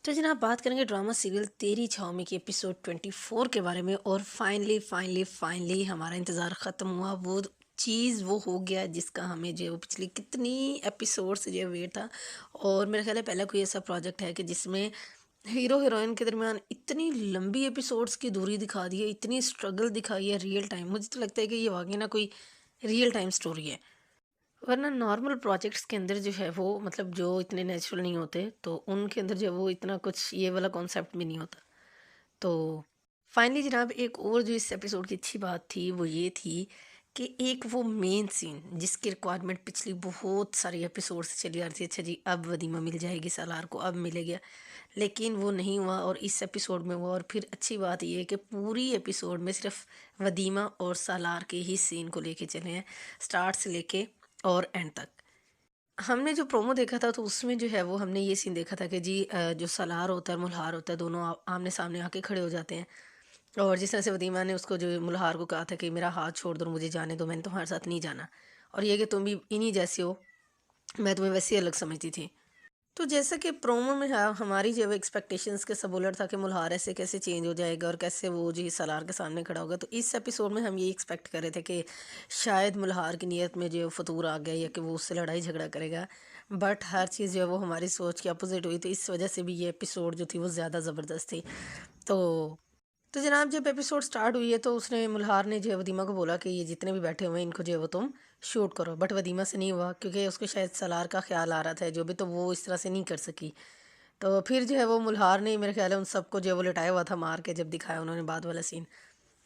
तो जनाब बात करेंगे ड्रामा सीरियल तेरी छाँव में की एपिसोड 24 के बारे में। और फाइनली हमारा इंतज़ार ख़त्म हुआ। वो चीज़ वो हो गया जिसका हमें जो है वो पिछली कितनी एपिसोड से जो है वेट था। और मेरा ख्याल है पहला कोई ऐसा प्रोजेक्ट है कि जिसमें हीरो हीरोइन के दरमियान इतनी लंबी एपिसोड्स की दूरी दिखा दी है, इतनी स्ट्रगल दिखाई है रियल टाइम। मुझे तो लगता है कि ये वाकई ना कोई रियल टाइम स्टोरी है। वरना नॉर्मल प्रोजेक्ट्स के अंदर जो है वो मतलब जो इतने नेचुरल नहीं होते, तो उनके अंदर जो है वो इतना कुछ ये वाला कॉन्सेप्ट भी नहीं होता। तो फाइनली जनाब एक और जो इस एपिसोड की अच्छी बात थी वो ये थी कि एक वो मेन सीन जिसकी रिक्वायरमेंट पिछली बहुत सारी एपिसोड से चली आ रही थी। अच्छा जी, अब वदीमा मिल जाएगी सालार को, अब मिलेगा। लेकिन वो नहीं हुआ और इस एपिसोड में हुआ। और फिर अच्छी बात ये है कि पूरी एपिसोड में सिर्फ वदीमा और सालार के ही सीन को लेके चले हैं, स्टार्ट से लेके और एंड तक। हमने जो प्रोमो देखा था तो उसमें जो है वो हमने ये सीन देखा था कि जी जो सलार होता है और मुल्हार होता है, दोनों आमने सामने आके खड़े हो जाते हैं। और जिस तरह से वदीमा ने उसको जो मुल्हार को कहा था कि मेरा हाथ छोड़ दो और मुझे जाने दो, मैंने तुम्हारे साथ नहीं जाना। और ये कि तुम भी इन्हीं जैसे हो, मैं तुम्हें वैसे ही अलग समझती थी। तो जैसा कि प्रोमो में हमारी जो एक्सपेक्टेशंस के सब उलट था कि मुल्हार ऐसे कैसे चेंज हो जाएगा और कैसे वो जी सलार के सामने खड़ा होगा। तो इस एपिसोड में हम ये एक्सपेक्ट कर रहे थे कि शायद मुल्हार की नीयत में जो है फतूर आ गया या कि वो उससे लड़ाई झगड़ा करेगा। बट हर चीज़ जो है वो हमारी सोच के अपोजिट हुई, तो इस वजह से भी ये एपिसोड जो थी वो ज़्यादा ज़बरदस्त थी। तो जनाब जब एपिसोड स्टार्ट हुई है तो उसने मुल्हार ने जो है वदीमा को बोला कि ये जितने भी बैठे हुए हैं इनको जो है वो तुम शूट करो। बट वदीमा से नहीं हुआ क्योंकि उसको शायद सलार का ख्याल आ रहा था जो भी, तो वो इस तरह से नहीं कर सकी। तो फिर जो है वो मुल्हार ने मेरे ख्याल है उन सबको जो है वो लिटाया हुआ था मार के, जब दिखाया उन्होंने बाद वाला सीन।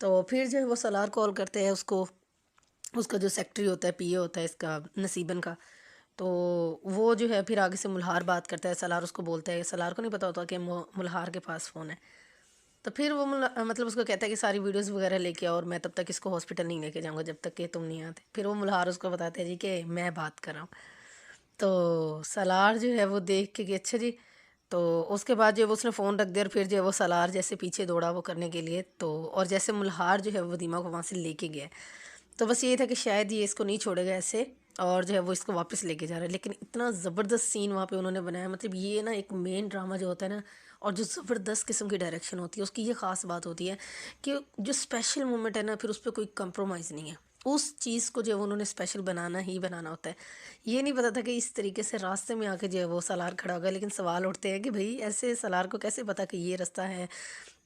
तो फिर जो है वो सलार कॉल करते हैं उसको, उसका जो सेक्रेटरी होता है, पीए होता है इसका नसीबन का। तो वो जो है फिर आगे से मुल्हार बात करता है, सलार उसको बोलता है, सलार को नहीं पता होता कि मुल्हार के पास फ़ोन है। तो फिर वो मतलब उसको कहता है कि सारी वीडियोस वगैरह लेके आओ और मैं तब तक इसको हॉस्पिटल नहीं लेके जाऊंगा जब तक कि तुम नहीं आते। फिर वो मुल्हार उसको बताते हैं जी कि मैं बात कर रहा हूँ। तो सलार जो है वो देख के कि अच्छा जी। तो उसके बाद जो है वो उसने फ़ोन रख दिया और फिर जो है वो सलार जैसे पीछे दौड़ा वो करने के लिए। तो और जैसे मुल्हार जो है वो वदीमा को वहाँ से लेके गया, तो बस ये था कि शायद ये इसको नहीं छोड़ेगा ऐसे, और जो है वो इसको वापस लेके जा रहा है। लेकिन इतना ज़बरदस्त सीन वहाँ पे उन्होंने बनाया, मतलब ये ना एक मेन ड्रामा जो होता है ना, और जो ज़बरदस्त किस्म की डायरेक्शन होती है उसकी ये ख़ास बात होती है कि जो स्पेशल मोमेंट है ना फिर उस पर कोई कंप्रोमाइज़ नहीं है। उस चीज़ को जो है वो उन्होंने स्पेशल बनाना ही बनाना होता है। ये नहीं पता था कि इस तरीके से रास्ते में आके जो है वो सलार खड़ा होगा। लेकिन सवाल उठते हैं कि भाई ऐसे सलार को कैसे पता कि ये रास्ता है,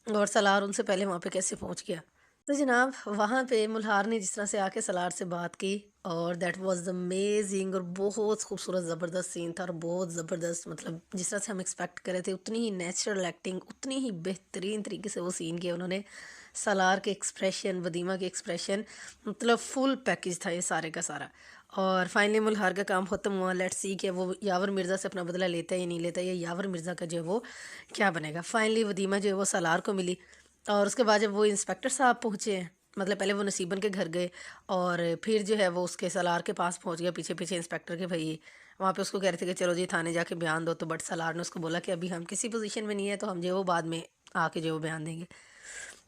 और सलार उनसे पहले वहाँ पे कैसे पहुँच गया। तो जनाब वहाँ पे मुल्हार ने जिस तरह से आके सलार से बात की, और दैट वाज अमेजिंग, और बहुत खूबसूरत ज़बरदस्त सीन था और बहुत ज़बरदस्त, मतलब जिस तरह से हम एक्सपेक्ट कर रहे थे उतनी ही नेचुरल एक्टिंग, उतनी ही बेहतरीन तरीके से वो सीन किया उन्होंने। सलार के एक्सप्रेशन, वदीमा के एक्सप्रेशन, मतलब फुल पैकेज था ये सारे का सारा। और फाइनली मुल्हार का काम ख़त्म हुआ। लेट्स सी कि वो यावर मिर्ज़ा से अपना बदला लेता है या नहीं लेता, या यावर मिर्ज़ा का जो है वो क्या बनेगा। फाइनली वदीमा जो है वो सलार को मिली। और उसके बाद जब वो इंस्पेक्टर साहब पहुँचे, मतलब पहले वो नसीबन के घर गए और फिर जो है वो उसके सलार के पास पहुँच गया पीछे पीछे इंस्पेक्टर के भई। वहाँ पे उसको कह रहे थे कि चलो जी थाने जाके बयान दो, तो बट सलार ने उसको बोला कि अभी हम किसी पोजीशन में नहीं है, तो हम जो है वो बाद में आके जो है वो बयान देंगे।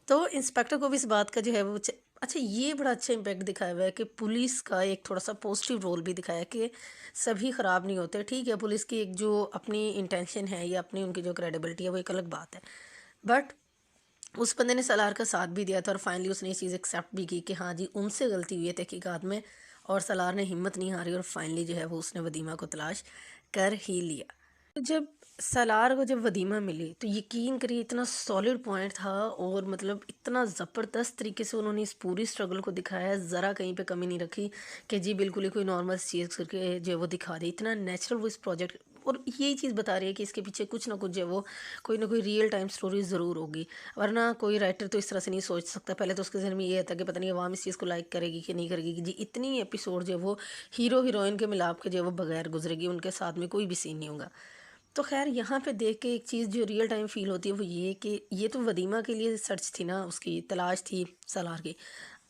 तो इंस्पेक्टर को भी इस बात का जो है वो अच्छा, ये बड़ा अच्छा इम्पैक्ट दिखाया हुआ है कि पुलिस का एक थोड़ा सा पॉजिटिव रोल भी दिखाया है कि सभी ख़राब नहीं होते। ठीक है, पुलिस की एक जो अपनी इंटेंशन है या अपनी उनकी जो क्रेडिबिलिटी है वो एक अलग बात है। बट उस बंदे ने सलार का साथ भी दिया था और फाइनली उसने ये चीज़ एक्सेप्ट भी की कि हाँ जी उनसे गलती हुई है तहकीकात में। और सलार ने हिम्मत नहीं हारी और फाइनली जो है वो उसने वदीमा को तलाश कर ही लिया। तो जब सलार को जब वदीमा मिली तो यकीन करिए इतना सॉलिड पॉइंट था, और मतलब इतना ज़बरदस्त तरीके से उन्होंने इस पूरी स्ट्रगल को दिखाया है, ज़रा कहीं पे कमी नहीं रखी कि जी बिल्कुल ही कोई नॉर्मल चीज़ करके जो है वो दिखा दी। इतना नेचुरल वो इस प्रोजेक्ट, और यही चीज़ बता रही है कि इसके पीछे कुछ ना कुछ जो है वो कोई ना कोई रियल टाइम स्टोरी ज़रूर होगी। वरना कोई राइटर तो इस तरह से नहीं सोच सकता। पहले तो उसके जहन में ये आता कि पता नहीं अवाम इस चीज़ को लाइक करेगी कि नहीं करेगी, कि जी इतनी एपिसोड जो है वो हीरो हीरोइन के मिलाप के जो है वो बगैर गुजरेगी, उनके साथ में कोई भी सीन नहीं होगा। तो ख़ैर यहाँ पे देख के एक चीज़ जो रियल टाइम फ़ील होती है वो ये कि ये तो वदीमा के लिए सर्च थी ना, उसकी तलाश थी सलार की।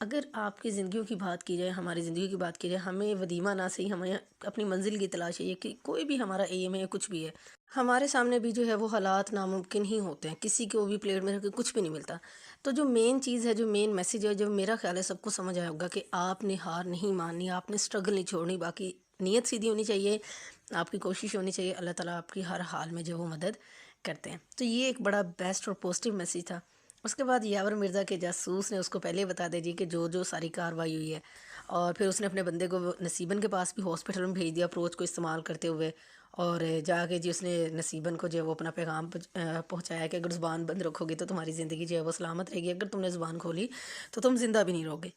अगर आपकी ज़िंदगियों की बात की जाए, हमारी ज़िंदगी की बात की जाए, हमें वदीमा ना सही, हमें अपनी मंज़िल की तलाश है, ये कि कोई भी हमारा एम है या कुछ भी है, हमारे सामने भी जो है वो हालात नामुमकिन ही होते हैं, किसी को भी प्लेट में रख के कुछ भी नहीं मिलता। तो जो मेन चीज़ है, जो मेन मैसेज है, जो मेरा ख़्याल है सबको समझ आया होगा कि आपने हार नहीं माननी, आपने स्ट्रगल नहीं छोड़नी, बाकी नीयत सीधी होनी चाहिए, आपकी कोशिश होनी चाहिए, अल्लाह ताला आपकी हर हाल में जो वो मदद करते हैं। तो ये एक बड़ा बेस्ट और पॉजिटिव मैसेज था। उसके बाद यावर मिर्ज़ा के जासूस ने उसको पहले ही बता दिया जी कि जो जो सारी कार्रवाई हुई है, और फिर उसने अपने बंदे को नसीबन के पास भी हॉस्पिटल में भेज दिया अप्रोच को इस्तेमाल करते हुए। और जाके जी उसने नसीबन को जो है वो अपना पैगाम पहुँचाया कि अगर ज़ुबान बंद रखोगे तो तुम्हारी ज़िंदगी जो है वो सलामत रहेगी, अगर तुमने ज़ुबान खोली तो तुम ज़िंदा भी नहीं रहोगे।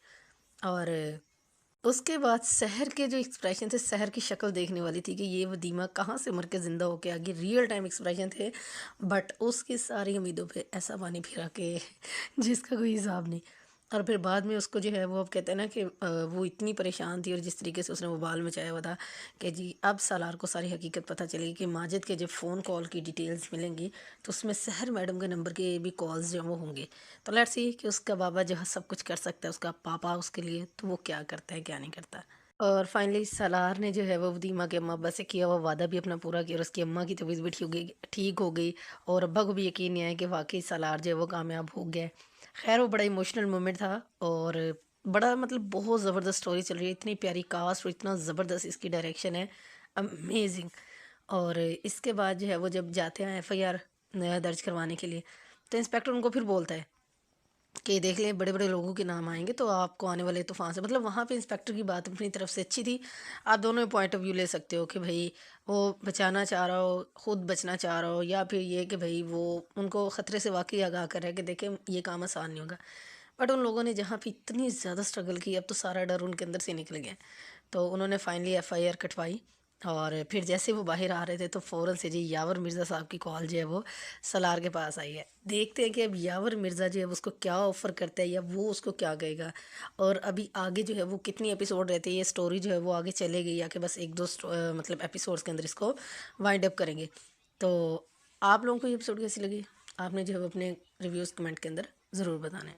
और उसके बाद शहर के जो एक्सप्रेशन थे, शहर की शक्ल देखने वाली थी कि ये वदीमा कहाँ से मर के ज़िंदा होके आ गई, रियल टाइम एक्सप्रेशन थे। बट उसकी सारी उम्मीदों पे ऐसा पानी फिरा के जिसका कोई हिसाब नहीं। और फिर बाद में उसको जो है वो अब कहते हैं ना कि वो इतनी परेशान थी और जिस तरीके से उसने वो बाल मचाया हुआ था कि जी अब सालार को सारी हकीकत पता चलेगी कि माजिद के जब फ़ोन कॉल की डिटेल्स मिलेंगी तो उसमें सहर मैडम के नंबर के भी कॉल्स जो हैं वो होंगे। तो लेट्स सी कि उसका बाबा जो है सब कुछ कर सकता है, उसका पापा उसके लिए, तो वो क्या करता है क्या नहीं करता। और फाइनली सालार ने जो है वो वदीमा के अम्मा अब्बा से किया हुआ वादा भी अपना पूरा किया और उसकी अम्मा की तबीयत भी ठीक हो गई और अब्बा को भी यकीन नहीं आया कि वाकई सालार जो है वो कामयाब हो गया है। खैर वो बड़ा इमोशनल मोमेंट था। और बड़ा मतलब बहुत ज़बरदस्त स्टोरी चल रही है, इतनी प्यारी कास्ट और इतना ज़बरदस्त इसकी डायरेक्शन है, अमेजिंग। और इसके बाद जो है वो जब जाते हैं एफआईआर दर्ज करवाने के लिए, तो इंस्पेक्टर उनको फिर बोलता है कि देख लें बड़े बड़े लोगों के नाम आएंगे तो आपको आने वाले तूफान से, मतलब वहाँ पे इंस्पेक्टर की बात अपनी तरफ से अच्छी थी। आप दोनों पॉइंट ऑफ व्यू ले सकते हो कि भाई वो बचाना चाह रहा हो, खुद बचना चाह रहा हो, या फिर ये कि भाई वो उनको ख़तरे से वाकई आगाह कर रहा है कि देखें ये काम आसान नहीं होगा। बट उन लोगों ने जहाँ पे इतनी ज़्यादा स्ट्रगल की, अब तो सारा डर उनके अंदर से निकल गया। तो उन्होंने फाइनली एफआईआर कटवाई। और फिर जैसे वो बाहर आ रहे थे तो फ़ौरन से जी यावर मिर्ज़ा साहब की कॉल जो है वो सलार के पास आई है। देखते हैं कि अब यावर मिर्ज़ा जो है उसको क्या ऑफ़र करता है या वो उसको क्या कहेगा। और अभी आगे जो है वो कितनी एपिसोड रहती है, ये स्टोरी जो है वो आगे चलेगी या कि बस एक दो मतलब एपिसोड्स के अंदर इसको वाइंड अप करेंगे। तो आप लोगों को ये एपिसोड कैसी लगी, आपने जो है वो अपने रिव्यूज़ कमेंट के अंदर ज़रूर बताना है।